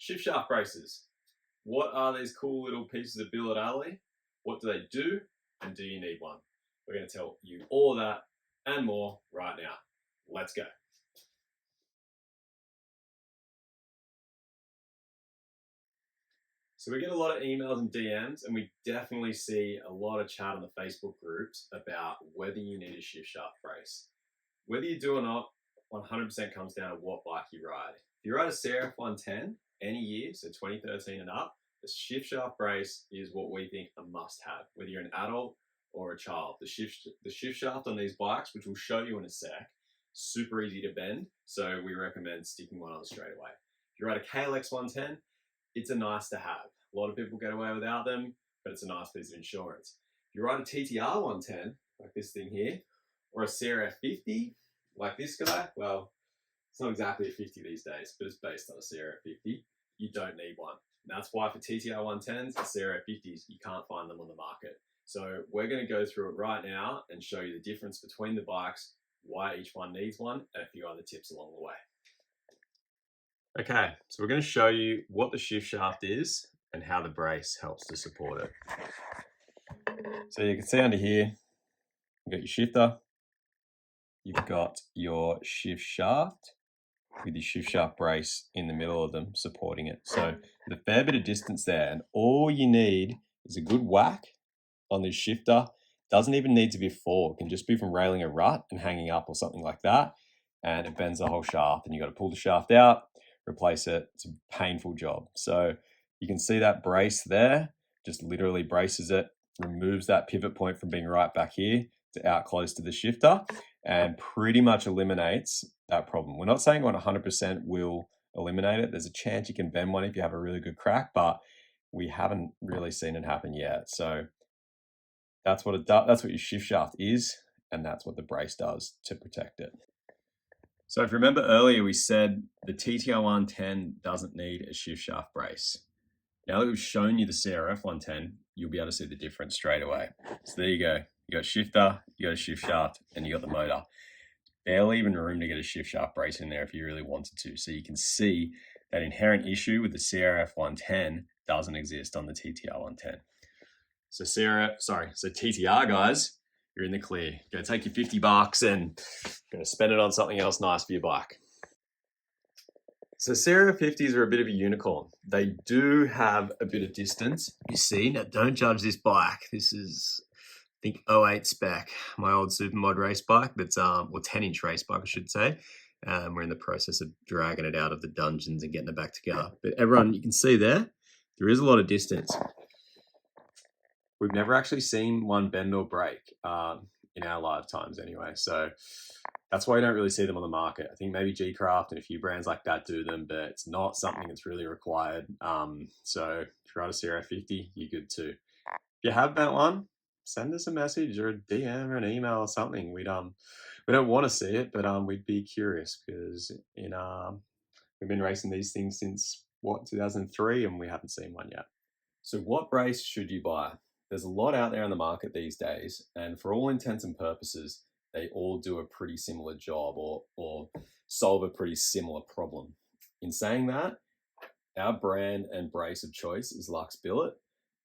Shift shaft braces. What are these cool little pieces of billet alloy? What do they do? And do you need one? We're going to tell you all of that and more right now. Let's go. So we get a lot of emails and DMs, and we definitely see a lot of chat on the Facebook groups about whether you need a shift shaft brace. Whether you do or not, 100% comes down to what bike you ride. If you ride a CRF 110 any year, so 2013 and up, the shift shaft brace is what we think a must-have, whether you're an adult or a child. The shift shaft on these bikes, which we'll show you in a sec, super easy to bend, so we recommend sticking one on straight away. If you ride a KLX 110, it's a nice to have. A lot of people get away without them, but it's a nice piece of insurance. If you ride a TTR 110, like this thing here, or a CRF 50, like this guy, well, it's not exactly a 50 these days, but it's based on a CRF 50, you don't need one. And that's why for TTR 110s and CRF 50s, you can't find them on the market. So we're going to go through it right now and show you the difference between the bikes, why each one needs one, and a few other tips along the way. Okay, so we're going to show you what the shift shaft is and how the brace helps to support it. So you can see under here, you've got your shifter, you've got your shift shaft with your shift shaft brace in the middle of them supporting it. So there's a fair bit of distance there, and all you need is a good whack on this shifter. Doesn't even need to be a fall, it can just be from railing a rut and hanging up or something like that, and it bends the whole shaft, and you got to pull the shaft out, replace it. It's a painful job. So you can see that brace there just literally braces it, removes that pivot point from being right back here to out close to the shifter, and pretty much eliminates that problem. We're not saying 100% will eliminate it. There's a chance you can bend one if you have a really good crack, but we haven't really seen it happen yet. So that's what it does. That's what your shift shaft is, and that's what the brace does to protect it. So if you remember earlier, we said the TTR 110 doesn't need a shift shaft brace. Now that we've shown you the CRF 110, you'll be able to see the difference straight away. So there you go. You got a shifter, you got a shift shaft, and you got the motor. Barely even room to get a shift shaft brace in there if you really wanted to. So you can see that inherent issue with the CRF 110 doesn't exist on the TTR 110. So TTR guys, you're in the clear. Go take your $50 and go spend it on something else nice for your bike. So CRF 50s are a bit of a unicorn. They do have a bit of distance. You see, now don't judge this bike. This is, I think, 08 spec, my old Supermod race bike, that's or 10-inch race bike, I should say. We're in the process of dragging it out of the dungeons and getting it back together. But everyone, you can see there is a lot of distance. We've never actually seen one bend or break in our lifetimes anyway. So that's why you don't really see them on the market. I think maybe G-Craft and a few brands like that do them, but it's not something that's really required. So if you're on a CRF 50, you're good too. If you have that one, send us a message or a DM or an email or something. We don't want to see it, but we'd be curious because we've been racing these things since 2003, and we haven't seen one yet. So what brace should you buy? There's a lot out there on the market these days, and for all intents and purposes, they all do a pretty similar job or solve a pretty similar problem. In saying that, our brand and brace of choice is Lux Billet.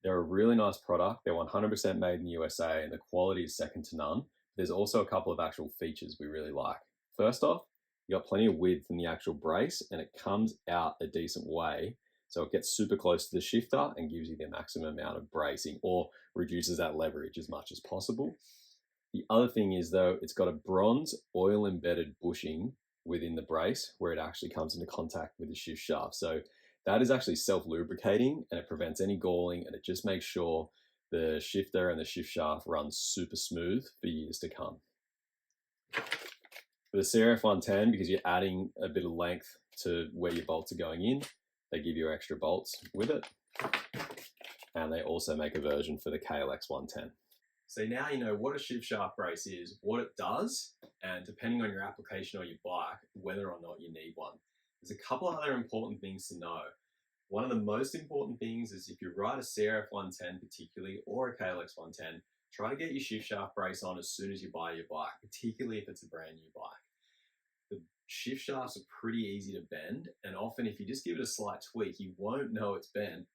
They're a really nice product. They're 100% made in the USA, and the quality is second to none. There's also a couple of actual features we really like. First off, you got plenty of width in the actual brace, and it comes out a decent way. So it gets super close to the shifter and gives you the maximum amount of bracing, or reduces that leverage as much as possible. The other thing is, though, it's got a bronze oil embedded bushing within the brace where it actually comes into contact with the shift shaft. So that is actually self-lubricating, and it prevents any galling, and it just makes sure the shifter and the shift shaft runs super smooth for years to come. For the CRF 110, because you're adding a bit of length to where your bolts are going in, they give you extra bolts with it. And they also make a version for the KLX 110. So now you know what a shift shaft brace is, what it does, and depending on your application or your bike, whether or not you need one. There's a couple of other important things to know. One of the most important things is if you ride a CRF 110 particularly, or a KLX 110, try to get your shift shaft brace on as soon as you buy your bike, particularly if it's a brand new bike. The shift shafts are pretty easy to bend, and often if you just give it a slight tweak, you won't know it's bent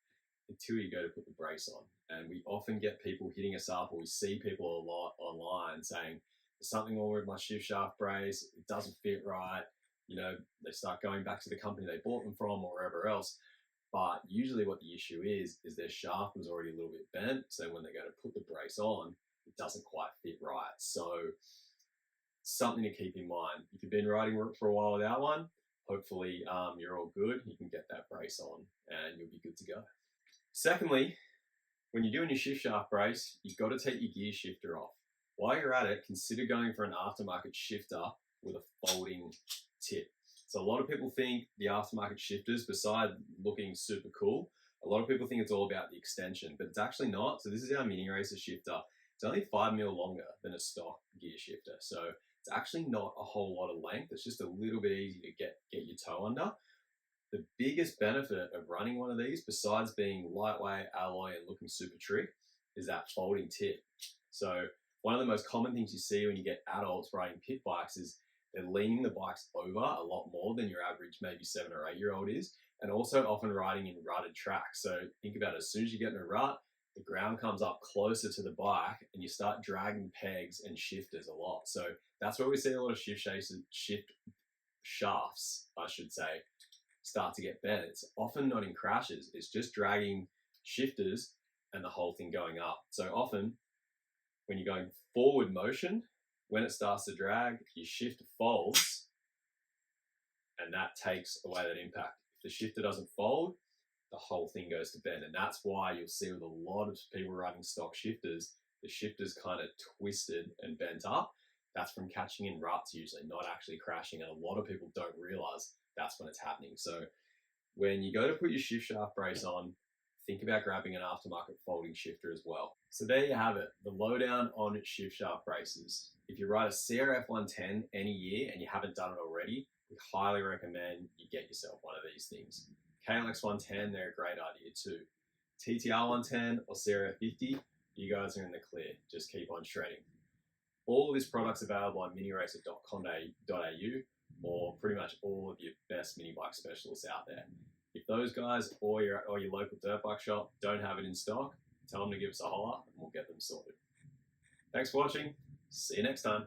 until you go to put the brace on. And we often get people hitting us up, or we see people a lot online saying, there's something wrong with my shift shaft brace, it doesn't fit right. You know, they start going back to the company they bought them from or wherever else. But usually what the issue is their shaft was already a little bit bent. So when they go to put the brace on, it doesn't quite fit right. So something to keep in mind. If you've been riding for a while without one, hopefully you're all good. You can get that brace on and you'll be good to go. Secondly, when you're doing your shift shaft brace, you've got to take your gear shifter off. While you're at it, consider going for an aftermarket shifter with a folding tip. So a lot of people think the aftermarket shifters, besides looking super cool, a lot of people think it's all about the extension, but it's actually not. So this is our MiniRacer shifter. It's only 5 mil longer than a stock gear shifter. So it's actually not a whole lot of length. It's just a little bit easy to get your toe under. The biggest benefit of running one of these, besides being lightweight, alloy, and looking super trick, is that folding tip. So one of the most common things you see when you get adults riding pit bikes is they're leaning the bikes over a lot more than your average maybe 7 or 8 year old is, and also often riding in rutted tracks. So think about it, as soon as you get in a rut, the ground comes up closer to the bike and you start dragging pegs and shifters a lot. So that's where we see a lot of shift shafts, I should say, start to get bent. It's often not in crashes, it's just dragging shifters and the whole thing going up. So often when you're going forward motion, when it starts to drag, your shifter folds and that takes away that impact. If the shifter doesn't fold, the whole thing goes to bend. And that's why you'll see with a lot of people riding stock shifters, the shifter's kind of twisted and bent up. That's from catching in ruts usually, not actually crashing. And a lot of people don't realize that's when it's happening. So when you go to put your shift shaft brace on, think about grabbing an aftermarket folding shifter as well. So there you have it, the lowdown on shift shaft braces. If you ride a CRF 110 any year and you haven't done it already, we highly recommend you get yourself one of these things. KLX 110, they're a great idea too. TTR 110 or CRF 50, you guys are in the clear. Just keep on shredding. All of this product's available on miniracer.com.au or pretty much all of your best mini bike specialists out there. If those guys or your local dirt bike shop don't have it in stock, tell them to give us a holler and we'll get them sorted. Thanks for watching. See you next time.